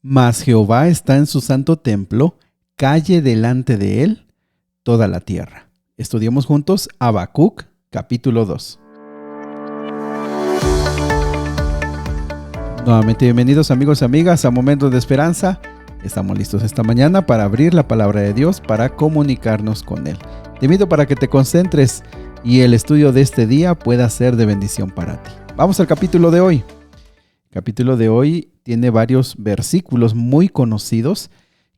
Mas Jehová está en su santo templo, calle delante de él toda la tierra. Estudiemos juntos Habacuc, capítulo 2. Nuevamente bienvenidos amigos y amigas a Momentos de Esperanza. Estamos listos esta mañana para abrir la palabra de Dios, para comunicarnos con Él. Te invito para que te concentres y el estudio de este día pueda ser de bendición para ti. Vamos al capítulo de hoy. El capítulo de hoy tiene varios versículos muy conocidos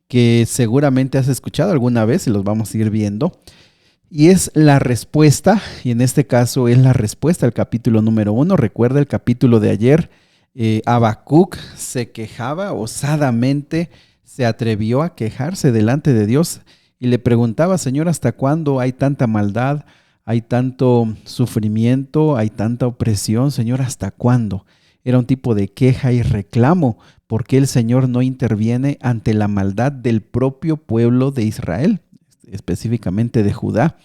que seguramente has escuchado alguna vez y los vamos a ir viendo. Y es la respuesta, y en este caso es la respuesta al capítulo número 1. Recuerda el capítulo de ayer, Habacuc se quejaba osadamente, se atrevió a quejarse delante de Dios y le preguntaba: Señor, ¿hasta cuándo hay tanta maldad, hay tanto sufrimiento, hay tanta opresión? Señor, ¿hasta cuándo? Era un tipo de queja y reclamo porque el Señor no interviene ante la maldad del propio pueblo de Israel, específicamente de Judá.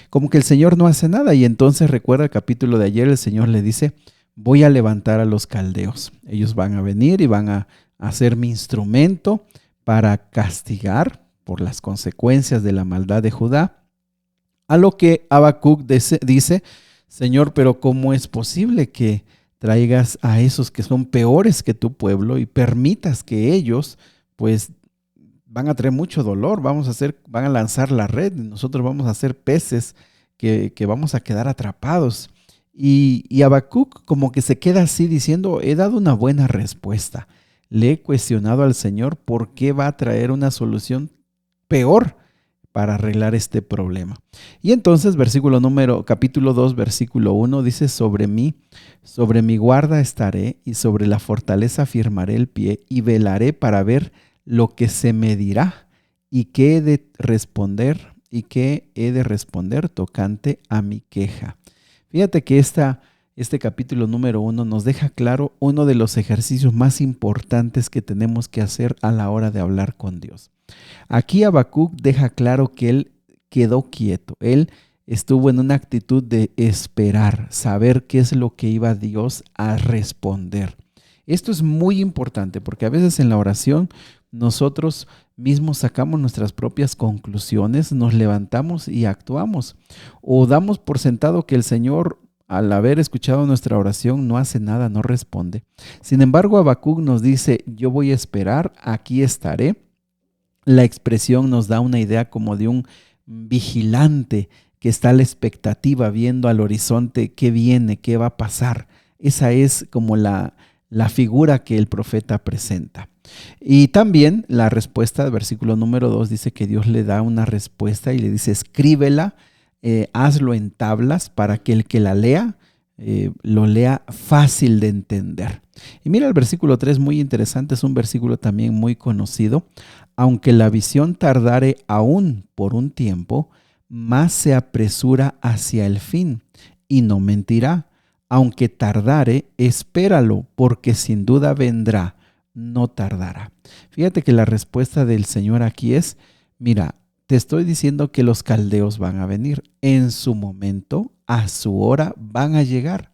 Como que el Señor no hace nada. Y entonces recuerda el capítulo de ayer, el Señor le dice: voy a levantar a los caldeos. Ellos van a venir y van a hacer mi instrumento para castigar por las consecuencias de la maldad de Judá. A lo que Habacuc dice: Señor, pero ¿cómo es posible que traigas a esos que son peores que tu pueblo y permitas que ellos, pues, van a traer mucho dolor, van a lanzar la red y nosotros vamos a ser peces que vamos a quedar atrapados? Y Habacuc como que se queda así diciendo: he dado una buena respuesta, le he cuestionado al Señor por qué va a traer una solución peor para arreglar este problema. Y entonces capítulo 2, versículo 1 dice: sobre mi guarda estaré y sobre la fortaleza firmaré el pie y velaré para ver lo que se me dirá y qué he de responder tocante a mi queja. Fíjate que este capítulo número 1 nos deja claro uno de los ejercicios más importantes que tenemos que hacer a la hora de hablar con Dios. Aquí Habacuc deja claro que él quedó quieto, él estuvo en una actitud de esperar, saber qué es lo que iba Dios a responder. Esto es muy importante porque a veces en la oración nosotros mismos sacamos nuestras propias conclusiones, nos levantamos y actuamos, o damos por sentado que el Señor, al haber escuchado nuestra oración, no hace nada, no responde. Sin embargo, Habacuc nos dice: yo voy a esperar, aquí estaré. La expresión nos da una idea como de un vigilante que está a la expectativa, viendo al horizonte qué viene, qué va a pasar. Esa es como la figura que el profeta presenta. Y también la respuesta del versículo número 2 dice que Dios le da una respuesta y le dice: escríbela, hazlo en tablas para que el que la lea, lo lea fácil de entender. Y mira el versículo 3, muy interesante, es un versículo también muy conocido. Aunque la visión tardare aún por un tiempo, más se apresura hacia el fin y no mentirá. Aunque tardare, espéralo, porque sin duda vendrá, no tardará. Fíjate que la respuesta del Señor aquí es: mira, te estoy diciendo que los caldeos van a venir. En su momento, a su hora, van a llegar.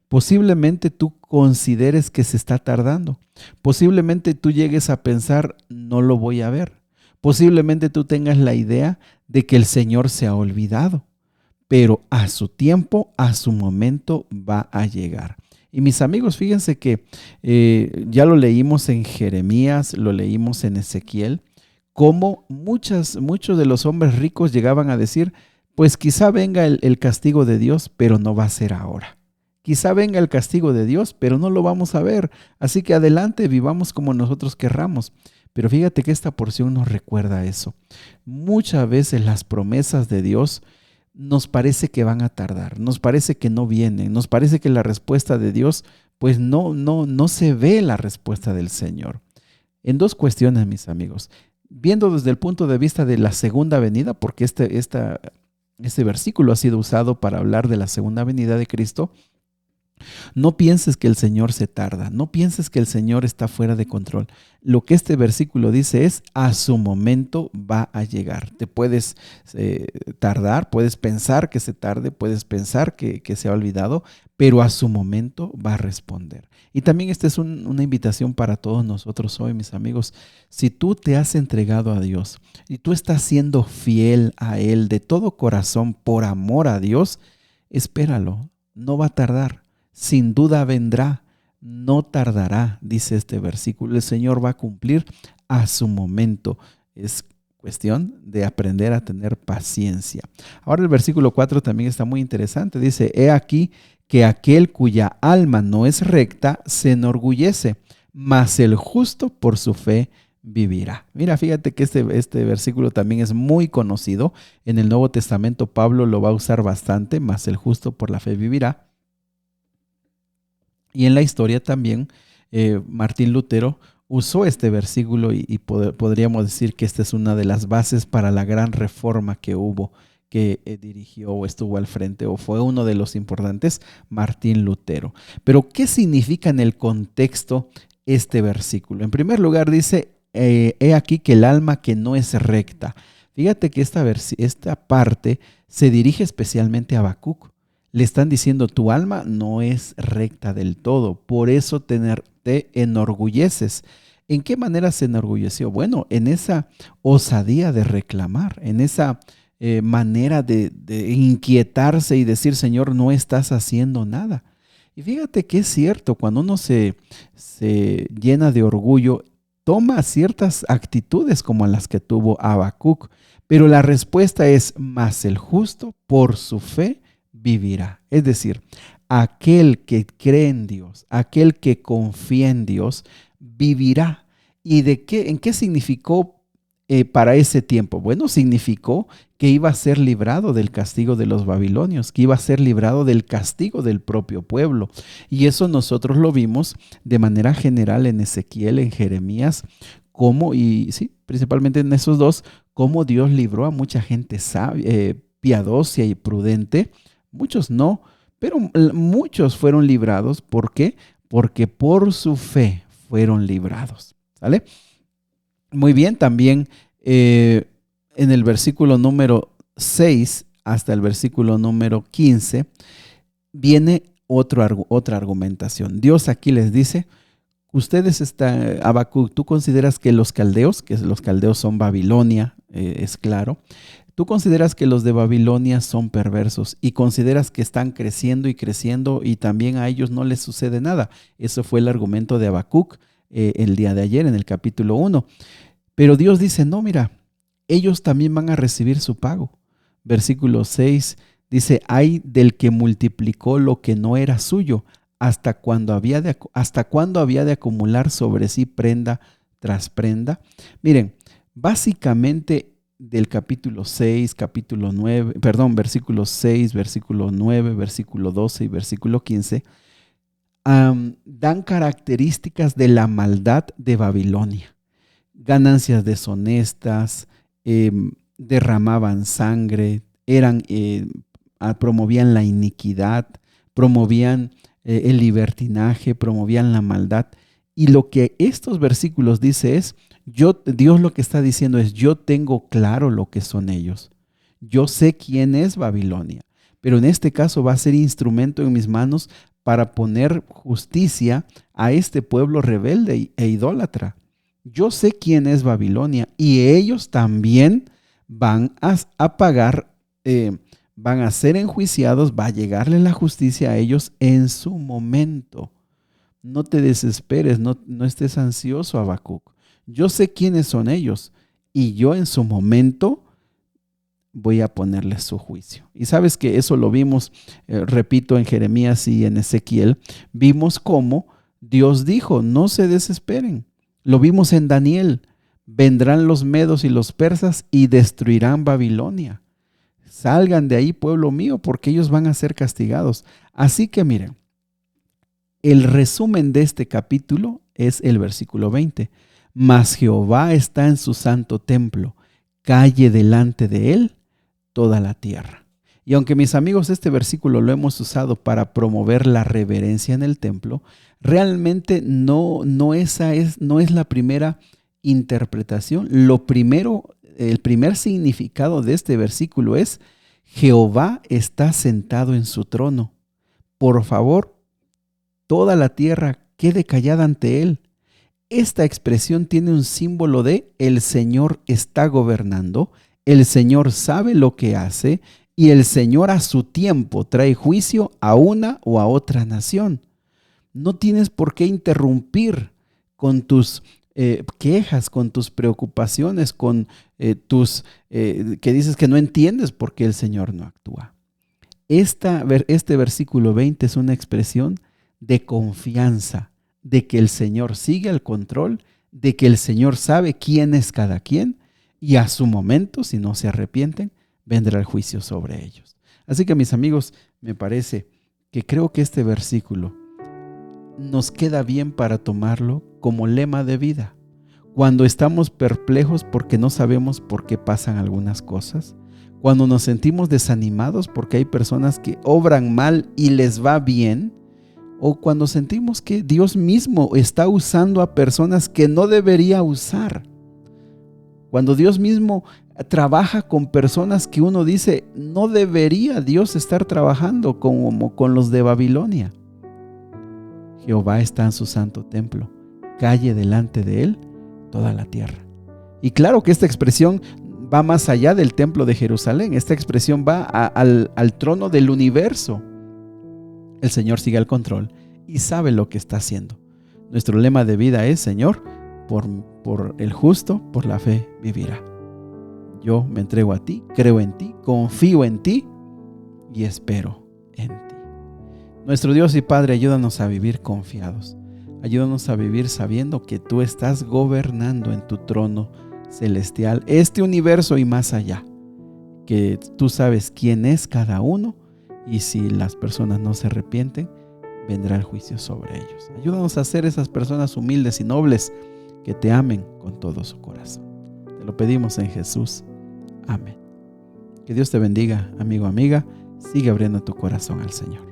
Posiblemente tú consideres que se está tardando. Posiblemente tú llegues a pensar: no lo voy a ver. Posiblemente tú tengas la idea de que el Señor se ha olvidado. Pero a su tiempo, a su momento va a llegar. Y mis amigos, fíjense que ya lo leímos en Jeremías, lo leímos en Ezequiel, cómo muchos de los hombres ricos llegaban a decir: pues quizá venga el castigo de Dios, pero no va a ser ahora. Quizá venga el castigo de Dios, pero no lo vamos a ver. Así que adelante, vivamos como nosotros querramos. Pero fíjate que esta porción nos recuerda eso. Muchas veces las promesas de Dios nos parece que van a tardar, nos parece que no vienen, nos parece que la respuesta de Dios, pues no se ve la respuesta del Señor. En dos cuestiones, mis amigos. Viendo desde el punto de vista de la segunda venida, porque este versículo ha sido usado para hablar de la segunda venida de Cristo. No pienses que el Señor se tarda, no pienses que el Señor está fuera de control. Lo que este versículo dice es, a su momento va a llegar. Te puedes tardar, puedes pensar que se tarde, puedes pensar que se ha olvidado, pero a su momento va a responder. Y también esta es una invitación para todos nosotros hoy, mis amigos. Si tú te has entregado a Dios y tú estás siendo fiel a Él de todo corazón por amor a Dios, espéralo, no va a tardar. Sin duda vendrá, no tardará, dice este versículo. El Señor va a cumplir a su momento. Es cuestión de aprender a tener paciencia. Ahora el versículo 4 también está muy interesante. Dice, he aquí que aquel cuya alma no es recta se enorgullece, mas el justo por su fe vivirá. Mira, fíjate que este versículo también es muy conocido. En el Nuevo Testamento Pablo lo va a usar bastante, mas el justo por la fe vivirá. Y en la historia también Martín Lutero usó este versículo y podríamos decir que esta es una de las bases para la gran reforma que hubo, que dirigió o estuvo al frente o fue uno de los importantes, Martín Lutero. Pero, ¿qué significa en el contexto este versículo? En primer lugar dice, he aquí que el alma que no es recta. Fíjate que esta parte se dirige especialmente a Habacuc. Le están diciendo, tu alma no es recta del todo, por eso te enorgulleces. ¿En qué manera se enorgulleció? Bueno, en esa osadía de reclamar, en esa manera de inquietarse y decir, Señor, no estás haciendo nada. Y fíjate que es cierto, cuando uno se llena de orgullo, toma ciertas actitudes como las que tuvo Habacuc, pero la respuesta es, mas el justo por su fe vivirá. Es decir, aquel que cree en Dios, aquel que confía en Dios, vivirá. ¿Y en qué significó para ese tiempo? Bueno, significó que iba a ser librado del castigo de los babilonios, que iba a ser librado del castigo del propio pueblo. Y eso nosotros lo vimos de manera general en Ezequiel, en Jeremías, y sí, principalmente en esos dos, cómo Dios libró a mucha gente piadosa y prudente. Muchos no, pero muchos fueron librados. ¿Por qué? Porque por su fe fueron librados. ¿Sale? Muy bien, también en el versículo número 6 hasta el versículo número 15 viene otra argumentación. Dios aquí les dice, Habacuc, tú consideras que los caldeos son Babilonia, es claro. Tú consideras que los de Babilonia son perversos y consideras que están creciendo y creciendo y también a ellos no les sucede nada. Eso fue el argumento de Habacuc el día de ayer en el capítulo 1. Pero Dios dice, no, mira, ellos también van a recibir su pago. Versículo 6 dice, ay del que multiplicó lo que no era suyo, hasta cuándo había de acumular sobre sí prenda tras prenda. Miren, básicamente del capítulo 6, versículo 6, versículo 9, versículo 12 y versículo 15, dan características de la maldad de Babilonia. Ganancias deshonestas, derramaban sangre, promovían la iniquidad, promovían el libertinaje, promovían la maldad. Y lo que estos versículos dice es, Dios lo que está diciendo es, yo tengo claro lo que son ellos. Yo sé quién es Babilonia, pero en este caso va a ser instrumento en mis manos para poner justicia a este pueblo rebelde e idólatra. Yo sé quién es Babilonia y ellos también van a pagar, van a ser enjuiciados, va a llegarle la justicia a ellos en su momento. No te desesperes, no estés ansioso, Habacuc. Yo sé quiénes son ellos y yo en su momento voy a ponerles su juicio. Y sabes que eso lo vimos, repito, en Jeremías y en Ezequiel. Vimos cómo Dios dijo, no se desesperen. Lo vimos en Daniel. Vendrán los medos y los persas y destruirán Babilonia. Salgan de ahí, pueblo mío, porque ellos van a ser castigados. Así que miren, el resumen de este capítulo es el versículo 20. Mas Jehová está en su santo templo, calle delante de él toda la tierra. Y aunque mis amigos, este versículo lo hemos usado para promover la reverencia en el templo, realmente no es la primera interpretación. El primer significado de este versículo es: Jehová está sentado en su trono. Por favor, toda la tierra quede callada ante él. Esta expresión tiene un símbolo de el Señor está gobernando, el Señor sabe lo que hace y el Señor a su tiempo trae juicio a una o a otra nación. No tienes por qué interrumpir con tus quejas, con tus preocupaciones, con que dices que no entiendes por qué el Señor no actúa. Este versículo 20 es una expresión de confianza, de que el Señor sigue al control, de que el Señor sabe quién es cada quien y a su momento, si no se arrepienten, vendrá el juicio sobre ellos. Así que, mis amigos, me parece que creo que este versículo nos queda bien para tomarlo como lema de vida. Cuando estamos perplejos porque no sabemos por qué pasan algunas cosas, cuando nos sentimos desanimados porque hay personas que obran mal y les va bien, o cuando sentimos que Dios mismo está usando a personas que no debería usar. Cuando Dios mismo trabaja con personas que uno dice, no debería Dios estar trabajando como con los de Babilonia. Jehová está en su santo templo, calle delante de él toda la tierra. Y claro que esta expresión va más allá del templo de Jerusalén. Esta expresión va al trono del universo. El Señor sigue al control y sabe lo que está haciendo. Nuestro lema de vida es: Señor, por el justo, por la fe vivirá. Yo me entrego a ti, creo en ti, confío en ti y espero en ti. Nuestro Dios y Padre, ayúdanos a vivir confiados. Ayúdanos a vivir sabiendo que tú estás gobernando en tu trono celestial, este universo y más allá. Que tú sabes quién es cada uno. Y si las personas no se arrepienten, vendrá el juicio sobre ellos. Ayúdanos a ser esas personas humildes y nobles que te amen con todo su corazón. Te lo pedimos en Jesús. Amén. Que Dios te bendiga, amigo, amiga. Sigue abriendo tu corazón al Señor.